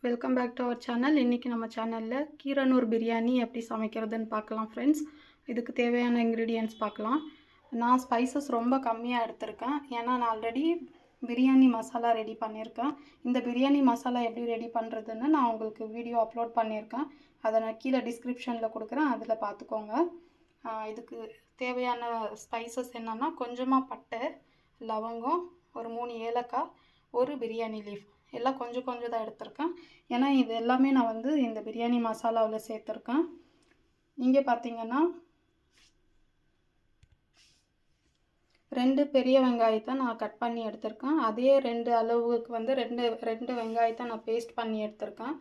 Welcome back to our channel. இன்றைக்கி நம்ம சேனலில் கீரனூர் பிரியாணி எப்படி சமைக்கிறதுன்னு பார்க்கலாம் ஃப்ரெண்ட்ஸ். இதுக்கு தேவையான இன்க்ரீடியன்ட்ஸ் பார்க்கலாம். நான் ஸ்பைசஸ் ரொம்ப கம்மியாக எடுத்திருக்கேன், ஏன்னா நான் ஆல்ரெடி பிரியாணி மசாலா ரெடி பண்ணியிருக்கேன். இந்த பிரியாணி மசாலா எப்படி ரெடி பண்ணுறதுன்னு நான் உங்களுக்கு வீடியோ அப்லோட் பண்ணியிருக்கேன். அதை நான் கீழே டிஸ்கிரிப்ஷனில் கொடுக்குறேன், அதில் பார்த்துக்கோங்க. இதுக்கு தேவையான ஸ்பைசஸ் என்னென்னா, கொஞ்சமாக பட்டை, லவங்கம், ஒரு 3 ஏலக்காய், ஒரு பிரியாணி லீஃப், எல்லாம் கொஞ்சம் கொஞ்சம் தான் எடுத்திருக்கேன். ஏன்னா இது எல்லாமே நான் வந்து இந்த பிரியாணி மசாலாவில் சேர்த்துருக்கேன். இங்கே பார்த்தீங்கன்னா 2 பெரிய வெங்காயத்தை நான் கட் பண்ணி எடுத்திருக்கேன். அதே 2 அளவுக்கு வந்து ரெண்டு வெங்காயத்தை நான் பேஸ்ட் பண்ணி எடுத்திருக்கேன்.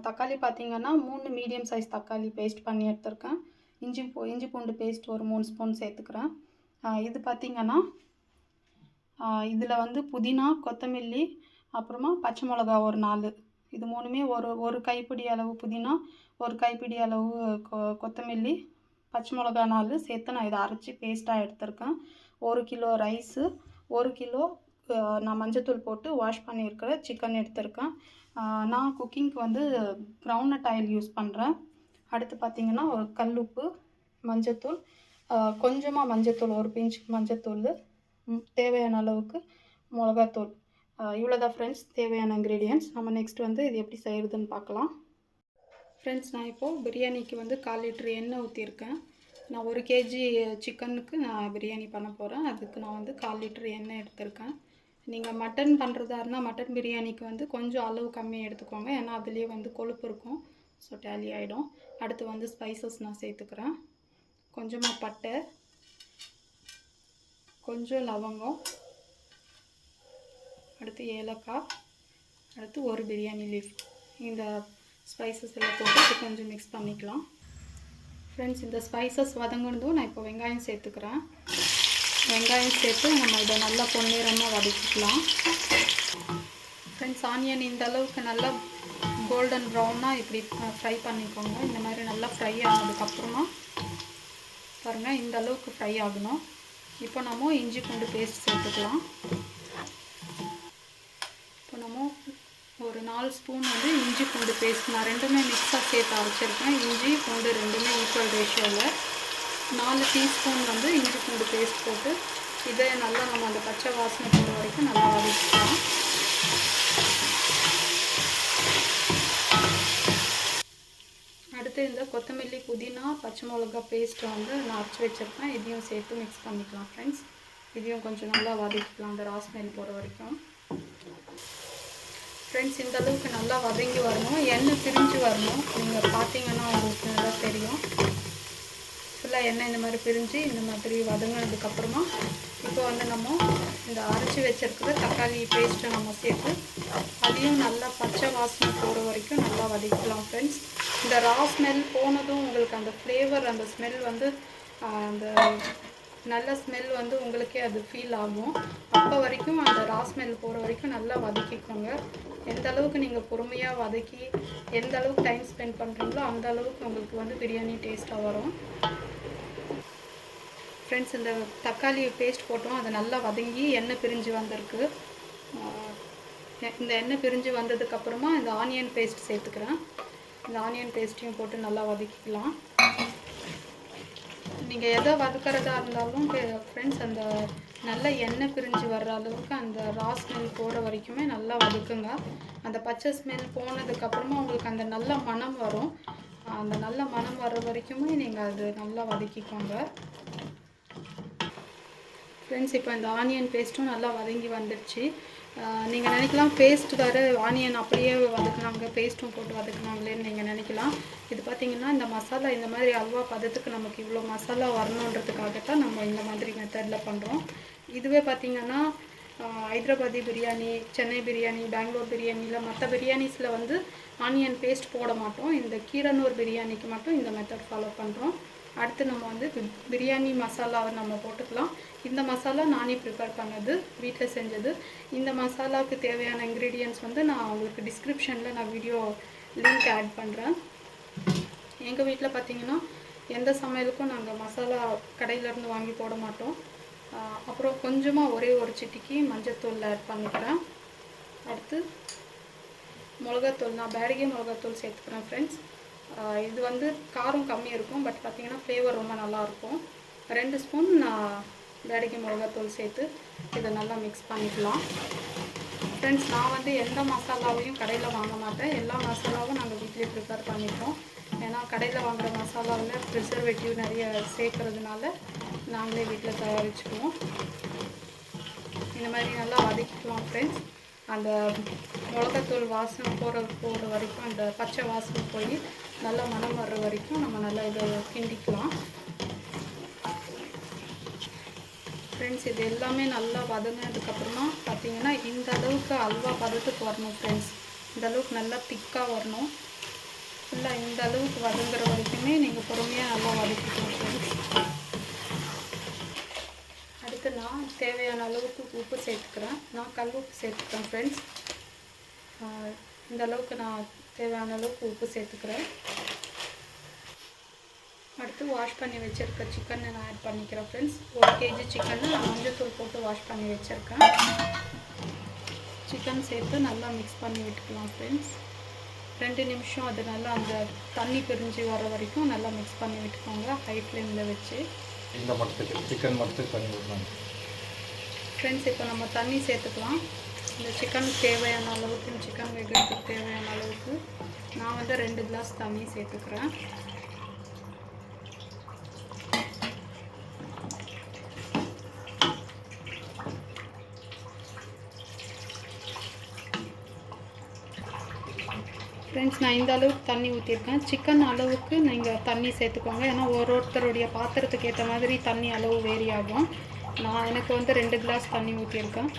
தக்காளி பார்த்தீங்கன்னா 3 மீடியம் சைஸ் தக்காளி பேஸ்ட் பண்ணி எடுத்திருக்கேன். இஞ்சி பூண்டு பேஸ்ட் ஒரு 3 ஸ்பூன் சேர்த்துக்கிறேன். இது பார்த்திங்கன்னா இதில் வந்து புதினா, கொத்தமல்லி, அப்புறமா பச்சை மிளகா ஒரு 4, இது மூணுமே ஒரு கைப்பிடி அளவு புதினா, ஒரு கைப்பிடி அளவு கொத்தமல்லி, பச்சை மிளகா 4 சேர்த்து நான் இதை அரைச்சி பேஸ்ட்டாக எடுத்திருக்கேன். 1 கிலோ ரைஸு, 1 கிலோ நான் மஞ்சத்தூள் போட்டு வாஷ் பண்ணியிருக்கிற சிக்கன் எடுத்திருக்கேன். நான் குக்கிங்க்கு வந்து கிரவுண்ட்நட் ஆயில் யூஸ் பண்ணுறேன். அடுத்து பார்த்திங்கன்னா ஒரு கல்லுப்பு, மஞ்சத்தூள், கொஞ்சமாக மஞ்சத்தூள், ஒரு பிஞ்ச் மஞ்சத்தூள், தேவையான அளவுக்கு மிளகாத்தூள். இவ்வளோதான் ஃப்ரெண்ட்ஸ் தேவையான இன்க்ரீடியன்ட்ஸ். நம்ம நெக்ஸ்ட் வந்து இது எப்படி செய்கிறதுன்னு பார்க்கலாம். ஃப்ரெண்ட்ஸ், நான் இப்போது பிரியாணிக்கு வந்து 1/4 லிட்டர் எண்ணெய் ஊற்றிருக்கேன். நான் 1 கேஜி சிக்கனுக்கு நான் பிரியாணி பண்ண போகிறேன். அதுக்கு நான் வந்து 1/4 லிட்டர் எண்ணெய் எடுத்திருக்கேன். நீங்கள் மட்டன் பண்ணுறதா இருந்தால் மட்டன் பிரியாணிக்கு வந்து கொஞ்சம் அளவு கம்மியாக எடுத்துக்கோங்க, ஏன்னா அதுலேயே வந்து கொழுப்பு இருக்கும், ஸோ டேலி ஆகிடும். அடுத்து வந்து ஸ்பைசஸ் நான் சேர்த்துக்கிறேன். கொஞ்சமாக பட்டை, கொஞ்சம் லவங்கம், அடுத்து ஏலக்காய், அடுத்து ஒரு பிரியாணி லீஃப். இந்த ஸ்பைசஸ் எல்லாம் போட்டு கொஞ்சம் மிக்ஸ் பண்ணிக்கலாம். ஃப்ரெண்ட்ஸ், இந்த ஸ்பைசஸ் வதங்கினதும் நான் இப்போ வெங்காயம் சேர்த்துக்கிறேன். வெங்காயம் சேர்த்து நம்ம இதை நல்லா பொன்னிறமாக வதக்கிக்கலாம். ஃப்ரெண்ட்ஸ், ஆனியன் இந்த அளவுக்கு நல்லா கோல்டன் ப்ரௌனாக இப்படி ஃப்ரை பண்ணிக்கோங்க. இந்த மாதிரி நல்லா ஃப்ரை ஆனதுக்கப்புறமா பாருங்கள், இந்த அளவுக்கு ஃப்ரை ஆகணும். இப்போ நம்ம இஞ்சி பூண்டு பேஸ்ட் சேர்த்துக்கலாம். இப்போ நம்ம ஒரு 4 ஸ்பூன் வந்து இஞ்சி பூண்டு பேஸ்ட், நான் ரெண்டுமே மிக்ஸாக சேர்த்து அரைச்சிருக்கேன். இஞ்சி பூண்டு ரெண்டுமே ஈக்குவல் ரேஷியோவில் 4 டீஸ்பூன் வந்து இஞ்சி பூண்டு பேஸ்ட் போட்டு இதை நல்லா நம்ம அந்த பச்சை வாசனை போகிற வரைக்கும் நல்லா வதக்கிக்கலாம். அடுத்து இந்த கொத்தமல்லி, புதினா, பச்சை மிளகா பேஸ்ட்டை வந்து நான் அரைச்சி வச்சுருக்கேன். இதையும் சேர்த்து மிக்ஸ் பண்ணிக்கலாம் ஃப்ரெண்ட்ஸ். இதையும் கொஞ்சம் நல்லா வதக்கிக்கலாம் அந்த ரா ஸ்மெல் போகிற வரைக்கும். ஃப்ரெண்ட்ஸ், இந்த அளவுக்கு நல்லா வதங்கி வரணும், எண்ணெய் பிரிஞ்சு வரணும். நீங்கள் பார்த்தீங்கன்னா உங்களுக்கு நல்லா தெரியும். ஃபுல்லாக எண்ணெய் இந்த மாதிரி பிரிஞ்சு இந்த மாதிரி வதங்கினதுக்கப்புறமா இப்போ வந்து நம்ம இந்த அரைச்சி வச்சுருக்கிற தக்காளி பேஸ்ட்டை நம்ம சேர்த்து அதையும் நல்லா பச்சை வாசனை போகிற வரைக்கும் நல்லா வதக்கலாம் ஃப்ரெண்ட்ஸ். இந்த ரா ஸ்மெல் போனதும் உங்களுக்கு அந்த ஃப்ளேவர், அந்த ஸ்மெல் வந்து அந்த நல்ல ஸ்மெல் வந்து உங்களுக்கே அது ஃபீல் ஆகும். அப்போ வரைக்கும் அந்த ரா ஸ்மெல் போகிற வரைக்கும் நல்லா வதக்கிக்கோங்க. எந்த அளவுக்கு நீங்கள் பொறுமையாக வதக்கி எந்த அளவுக்கு டைம் ஸ்பெண்ட் பண்ணுறீங்களோ அந்த அளவுக்கு உங்களுக்கு வந்து பிரியாணி டேஸ்ட்டாக வரும். ஃப்ரெண்ட்ஸ், இந்த தக்காளி பேஸ்ட் போட்டோம், அது நல்லா வதங்கி எண்ணெய் பிரிஞ்சு வந்திருக்கு. இந்த எண்ணெய் பிரிஞ்சு வந்ததுக்கப்புறமா இந்த ஆனியன் பேஸ்ட் சேர்த்துக்கிறேன். இந்த ஆனியன் பேஸ்ட்டையும் போட்டு நல்லா வதக்கிக்கலாம். நீங்கள் எதை வதக்கிறதா இருந்தாலும் ஃப்ரெண்ட்ஸ், அந்த நல்ல எண்ணெய் பிரிஞ்சு வர்ற அளவுக்கு அந்த ரா ஸ்மெல் போகிற வரைக்குமே நல்லா வதக்குங்க. அந்த பச்சை ஸ்மெல் போனதுக்கப்புறமா உங்களுக்கு அந்த நல்ல மணம் வரும். அந்த நல்ல மணம் வர்ற வரைக்குமே நீங்கள் அது நல்லா வதக்கிக்கோங்க ஃப்ரெண்ட்ஸ். இப்போ இந்த ஆனியன் பேஸ்ட்டும் நல்லா வதங்கி வந்துடுச்சு. நீங்கள் நினைக்கலாம் பேஸ்ட் வேறு ஆனியன் அப்படியே வதக்குனாங்க, பேஸ்ட்டும் போட்டு வதக்குனாங்களேன்னு நீங்கள் நினைக்கலாம். இது பார்த்திங்கன்னா இந்த மசாலா இந்த மாதிரி அல்வா பதத்துக்கு நமக்கு இவ்வளோ மசாலா வரணுன்றதுக்காகத்தான் நம்ம இந்த மாதிரி மெத்தடில் பண்ணுறோம். இதுவே பார்த்திங்கன்னா ஹைதராபாதி பிரியாணி, சென்னை பிரியாணி, பெங்களூர் பிரியாணியில் மற்ற பிரியாணிஸில் வந்து ஆனியன் பேஸ்ட் போட மாட்டோம். இந்த கீரனூர் பிரியாணிக்கு மட்டும் இந்த மெத்தட் ஃபாலோ பண்ணுறோம். அடுத்து நம்ம வந்து பிரியாணி மசாலாவை நம்ம போட்டுக்கலாம். இந்த மசாலா நானே ப்ரிப்பேர் பண்ணது, வீட்டில் செஞ்சது. இந்த மசாலாவுக்கு தேவையான இன்க்ரீடியன்ட்ஸ் வந்து நான் உங்களுக்கு டிஸ்கிரிப்ஷனில் நான் வீடியோ லிங்க் ஆட் பண்ணுறேன். எங்கள் வீட்டில் பார்த்திங்கன்னா எந்த சமையலுக்கும் நாங்கள் மசாலா கடையிலேருந்து வாங்கி போட மாட்டோம். அப்புறம் கொஞ்சமாக ஒரே ஒரு சிட்டிக்கு மஞ்சத்தூள் ஆட் பண்ணிக்கிறேன். அடுத்து மிளகாத்தூள் நான் பேடிகே மிளகாத்தூள் சேர்த்துக்கிறேன் ஃப்ரெண்ட்ஸ். இது வந்து காரம் கம்மி இருக்கும், பட் பார்த்திங்கன்னா ஃப்ளேவர் ரொம்ப நல்லாயிருக்கும். 2 ஸ்பூன் நான் பேடிகே மிளகாத்தூள் சேர்த்து இதை நல்லா மிக்ஸ் பண்ணிக்கலாம் ஃப்ரெண்ட்ஸ். நான் வந்து எந்த மசாலாவையும் கடையில் வாங்க மாட்டேன், எல்லா மசாலாவும் நாங்கள் வீட்டிலே ப்ரிப்பேர் பண்ணிப்போம். ஏன்னா கடையில் வாங்குகிற மசாலாவில் ப்ரிசர்வேட்டிவ் நிறைய சேர்க்கறதுனால நாங்களே வீட்டில் தயாரிச்சுக்குவோம். இந்த மாதிரி நல்லா வதக்கிக்கலாம் ஃப்ரெண்ட்ஸ். அந்த மிளகாத்தூள் வாசனை போகிற வரைக்கும், அந்த பச்சை வாசனை போய் நல்லா மணம் வர்ற வரைக்கும் நம்ம நல்லா இதை கிண்டிக்கலாம் ஃப்ரெண்ட்ஸ். இது எல்லாமே நல்லா வதங்கினதுக்கப்புறமா பார்த்திங்கன்னா இந்த அளவுக்கு அல்வா பதத்துக்கு வரணும் ஃப்ரெண்ட்ஸ். இந்த அளவுக்கு நல்லா திக்காக வரணும். ஃபுல்லாக இந்த அளவுக்கு வதங்குற வரைக்குமே நீங்கள் பொறுமையாக நல்லா வதக்கிக்கணும் ஃப்ரெண்ட்ஸ். அடுத்து நான் தேவையான அளவுக்கு உப்பு சேர்த்துக்கிறேன். நான் கல் உப்பு சேர்த்துக்கிறேன் ஃப்ரெண்ட்ஸ். இந்த அளவுக்கு நான் தேவையான அளவுக்கு உப்பு சேர்த்துக்கிறேன். அடுத்து வாஷ் பண்ணி வச்சுருக்க சிக்கனை நான் ஆட் பண்ணிக்கிறேன் ஃப்ரெண்ட்ஸ். 1 kg சிக்கனை நான் மஞ்சத்தூள் போட்டு வாஷ் பண்ணி வச்சுருக்கேன். சிக்கன் சேர்த்து நல்லா மிக்ஸ் பண்ணி விட்டுக்கலாம் ஃப்ரெண்ட்ஸ். 2 நிமிஷம் அது நல்லா அந்த தண்ணி பிரிஞ்சு வர வரைக்கும் நல்லா மிக்ஸ் பண்ணி விட்டுக்கோங்க ஹை ஃப்ளேமில் வச்சு. இந்த மட்டத்துக்கு சிக்கன் மட்டத்துக்கு தண்ணி விடலாம் ஃப்ரெண்ட்ஸ். இப்போ நம்ம தண்ணி சேர்த்துக்கலாம். இந்த சிக்கனுக்கு தேவையான அளவுக்கு, சிக்கன் வேகிறதுக்கு தேவையான அளவுக்கு நான் வந்து 2 கிளாஸ் தண்ணி சேர்த்துக்கிறேன். ஃப்ரெண்ட்ஸ், நான் இந்த அளவுக்கு தண்ணி ஊற்றிருக்கேன். சிக்கன் அளவுக்கு நீங்கள் தண்ணி சேர்த்துக்கோங்க. ஏன்னா ஒருத்தருடைய பாத்திரத்துக்கு ஏற்ற மாதிரி தண்ணி அளவு வேரி ஆகும். எனக்கு வந்து 2 கிளாஸ் தண்ணி ஊற்றிருக்கேன்.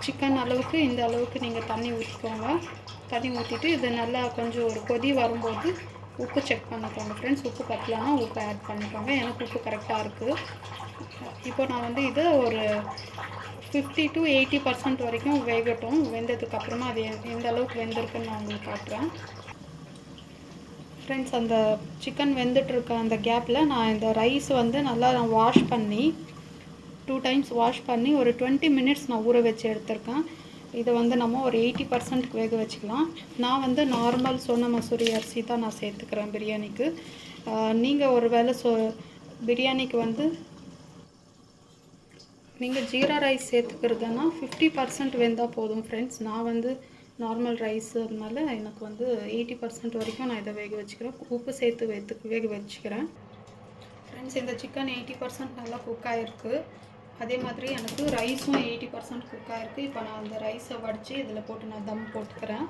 சிக்கன் அளவுக்கு இந்த அளவுக்கு நீங்கள் தண்ணி ஊற்றிக்கோங்க. தண்ணி ஊற்றிட்டு இது நல்லா கொஞ்சம் ஒரு கொதி வரும்போது உப்பு செக் பண்ணிக்கோங்க ஃப்ரெண்ட்ஸ். உப்பு பத்தலைன்னா உப்பு ஆட் பண்ணிக்கோங்க. எனக்கு உப்பு கரெக்டாக இருக்குது. இப்போ நான் வந்து இதை ஒரு 50 to 80% வரைக்கும் வேகட்டும். வெந்ததுக்கப்புறமா அது எந்த அளவுக்கு வெந்திருக்குன்னு நான் உங்களுக்கு காட்டுறேன் ஃப்ரெண்ட்ஸ். அந்த சிக்கன் வெந்துட்டுருக்க அந்த கேப்பில் நான் இந்த ரைஸ் வந்து நல்லா வாஷ் பண்ணி 2 டைம்ஸ் வாஷ் பண்ணி ஒரு 20 மினிட்ஸ் நான் ஊற வச்சு எடுத்திருக்கேன். இதை வந்து நம்ம ஒரு 80% வேக வச்சுக்கலாம். நான் வந்து நார்மல் சோனா மசூரி அரிசி தான் நான் சேர்த்துக்கிறேன் பிரியாணிக்கு. நீங்கள் ஒரு வேளை பிரியாணிக்கு வந்து நீங்கள் ஜீரா ரைஸ் சேர்த்துக்கிறதுனா 50% வெந்தால் போதும் ஃப்ரெண்ட்ஸ். நான் வந்து நார்மல் ரைஸ் அதனால எனக்கு வந்து 80% வரைக்கும் நான் இதை வேக வச்சுக்கிறேன். உப்பு சேர்த்து வேக வச்சுக்கிறேன் ஃப்ரெண்ட்ஸ். இந்த சிக்கன் 80% நல்லா குக் ஆகிருக்கு. அதே மாதிரி எனக்கு ரைஸும் 80% குக் ஆகிருக்கு. இப்போ நான் அந்த ரைஸை வடித்து இதில் போட்டு நான் தம் போட்டுக்கிறேன்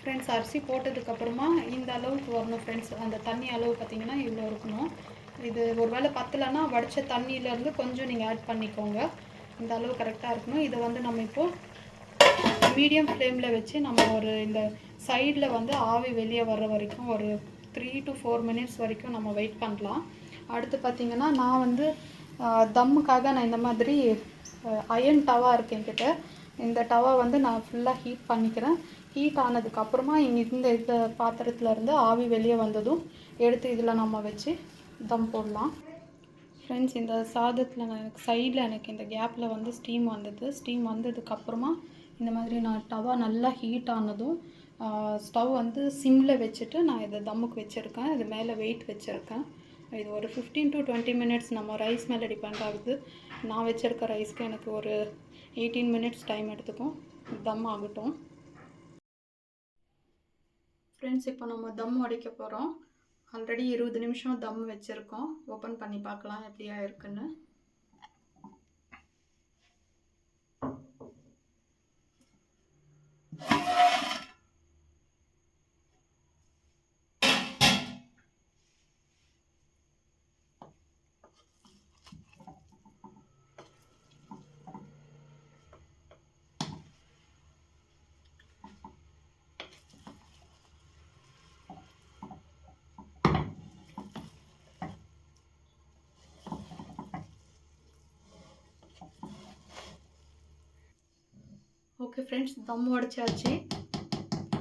ஃப்ரெண்ட்ஸ். அரிசி போட்டதுக்கப்புறமா இந்த அளவுக்கு வரணும் ஃப்ரெண்ட்ஸ். அந்த தண்ணி அளவு பார்த்திங்கன்னா இவ்வளோ இருக்கணும். இது ஒரு வேளை பத்தலைன்னா வடித்த தண்ணியிலேருந்து கொஞ்சம் நீங்கள் ஆட் பண்ணிக்கோங்க. இந்த அளவு கரெக்டாக இருக்கணும். இதை வந்து நம்ம இப்போது மீடியம் ஃப்ளேமில் வச்சு நம்ம ஒரு இந்த சைடில் வந்து ஆவி வெளியே வர்ற வரைக்கும் ஒரு 3 to 4 மினிட்ஸ் வரைக்கும் நம்ம வெயிட் பண்ணலாம். அடுத்து பார்த்திங்கன்னா நான் வந்து தம்முக்காக நான் இந்த மாதிரி அயன் டவா இருக்குது என்கிட்ட. இந்த டவா வந்து நான் ஃபுல்லாக ஹீட் பண்ணிக்கிறேன். ஹீட் ஆனதுக்கப்புறமா இந்த பாத்திரத்துலேருந்து ஆவி வெளியே வந்ததும் எடுத்து இதில் நம்ம வச்சு தம் போடலாம் ஃப்ரெண்ட்ஸ். இந்த சாதத்தில் எனக்கு சைடில் எனக்கு இந்த கேப்பில் வந்து ஸ்டீம் வந்தது. ஸ்டீம் வந்ததுக்கப்புறமா இந்த மாதிரி நான் டவா நல்லா ஹீட் ஆனதும் ஸ்டவ் வந்து சிம்மில் வச்சுட்டு நான் இதை தம்முக்கு வச்சுருக்கேன். இது மேலே வெயிட் வச்சுருக்கேன். இது ஒரு 15 to 20 மினிட்ஸ் நம்ம ரைஸ் மேலே டிபெண்ட் ஆகுது. நான் வச்சுருக்க ரைஸ்க்கு எனக்கு ஒரு 18 மினிட்ஸ் டைம் எடுத்துக்கும். தம் ஆகட்டும் ஃப்ரெண்ட்ஸ். இப்போ நம்ம தம் உடைக்க போகிறோம். ஆல்ரெடி 20 நிமிஷம் தம் வச்சுருக்கோம். ஓப்பன் பண்ணி பார்க்கலாம் எப்படி ஆயிருக்குன்னு. ஓகே ஃப்ரெண்ட்ஸ், தம் உடைச்சாச்சு.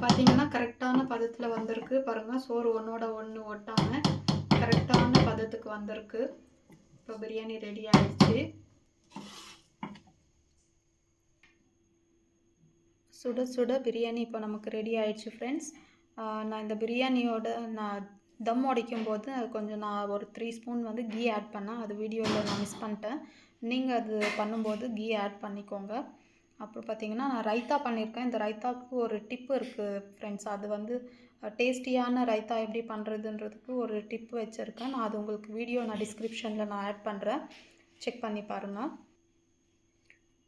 பார்த்தீங்கன்னா கரெக்டான பதத்தில் வந்திருக்கு பாருங்கள். சோறு ஒன்றோட ஒன்று ஒட்டாமல் கரெக்டான பதத்துக்கு வந்திருக்கு. இப்போ பிரியாணி ரெடி ஆகிடுச்சு. சுட சுட பிரியாணி இப்போ நமக்கு ரெடி ஆயிடுச்சு ஃப்ரெண்ட்ஸ். நான் இந்த பிரியாணியோட நான் தம் உடைக்கும் போது கொஞ்சம் நான் ஒரு 3 ஸ்பூன் வந்து கீ ஆட் பண்ணேன். அது வீடியோவில் நான் மிஸ் பண்ணிட்டேன். நீங்கள் அது பண்ணும்போது கீ ஆட் பண்ணிக்கோங்க. அப்புறம் பார்த்திங்கன்னா நான் ரைத்தா பண்ணியிருக்கேன். இந்த ரைத்தாவுக்கு ஒரு டிப்பு இருக்குது ஃப்ரெண்ட்ஸ். அது வந்து டேஸ்டியான ரைத்தா எப்படி பண்ணுறதுன்றதுக்கு ஒரு டிப் வச்சுருக்கேன். நான் அது உங்களுக்கு வீடியோ நான் டிஸ்கிரிப்ஷனில் நான் ஆட் பண்ணுறேன். செக் பண்ணி பாருங்கள்.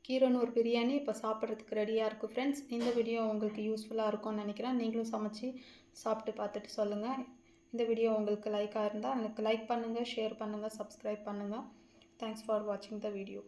கீரனூர் பிரியாணி இப்போ சாப்பிட்றதுக்கு ரெடியாக இருக்குது ஃப்ரெண்ட்ஸ். இந்த வீடியோ உங்களுக்கு யூஸ்ஃபுல்லாக இருக்கும்னு நினைக்கிறேன். நீங்களும் சமைச்சு சாப்பிட்டு பார்த்துட்டு சொல்லுங்கள். இந்த வீடியோ உங்களுக்கு லைக்காக இருந்தால் எனக்கு லைக் பண்ணுங்கள், ஷேர் பண்ணுங்கள், சப்ஸ்கிரைப் பண்ணுங்கள். தேங்க்ஸ் ஃபார் வாட்சிங் த வீடியோ.